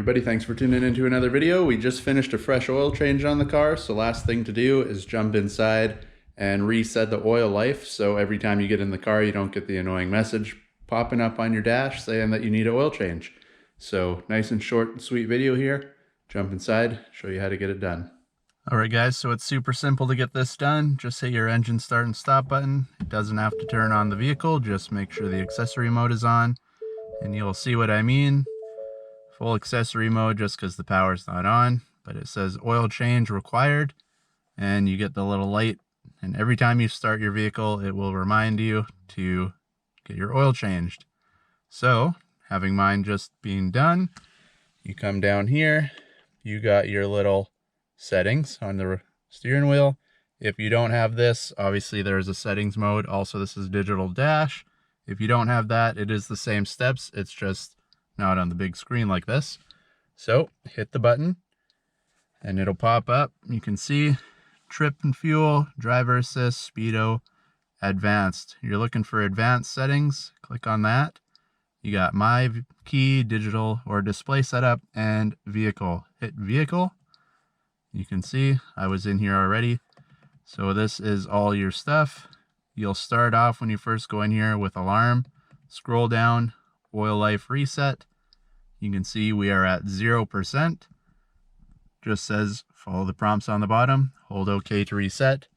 everybody, thanks for tuning into another video. We just finished a fresh oil change on the car, so last thing to do is jump inside and reset the oil life, so every time you get in the car you don't get the annoying message popping up on your dash saying that you need an oil change. So nice and short and sweet video here. Jump inside, show you how to get it done. Alright guys, so it's super simple to get this done. Just hit your engine start and stop button. It doesn't have to turn on the vehicle, just make sure the accessory mode is on and you'll see what I mean. Full accessory mode just because the power's not on, but it says oil change required and you get the little light, and every time you start your vehicle it will remind you to get your oil changed. So having mine just being done, you come down here, you got your little settings on the steering wheel. If you don't have this, obviously there's a settings mode. Also, this is digital dash. If you don't have that, it is the same steps, it's just not on the big screen like this. So hit the button and it'll pop up. You can see trip and fuel, driver assist, speedo, advanced. You're looking for advanced settings, click on that. You got my key, digital or display setup, and vehicle. Hit vehicle. You can see I was in here already. So this is all your stuff. You'll start off when you first go in here with alarm. Scroll down, oil life reset. You can see we are at 0%. Just says follow the prompts on the bottom. Hold OK to reset.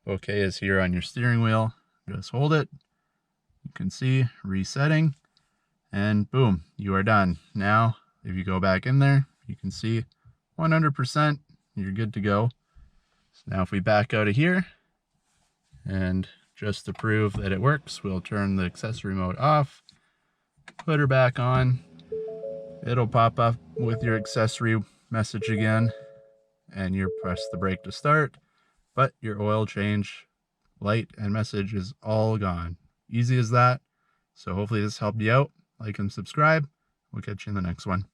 OK is here on your steering wheel. Just hold it. You can see resetting. And boom, you are done. Now, if you go back in there, you can see 100%. You're good to go. So now if we back out of here, and just to prove that it works, we'll turn the accessory mode off. Put her back on. It'll pop up with your accessory message again, and you press the brake to start, but your oil change light and message is all gone. Easy as that. So hopefully this helped you out. Like and subscribe. We'll catch you in the next one.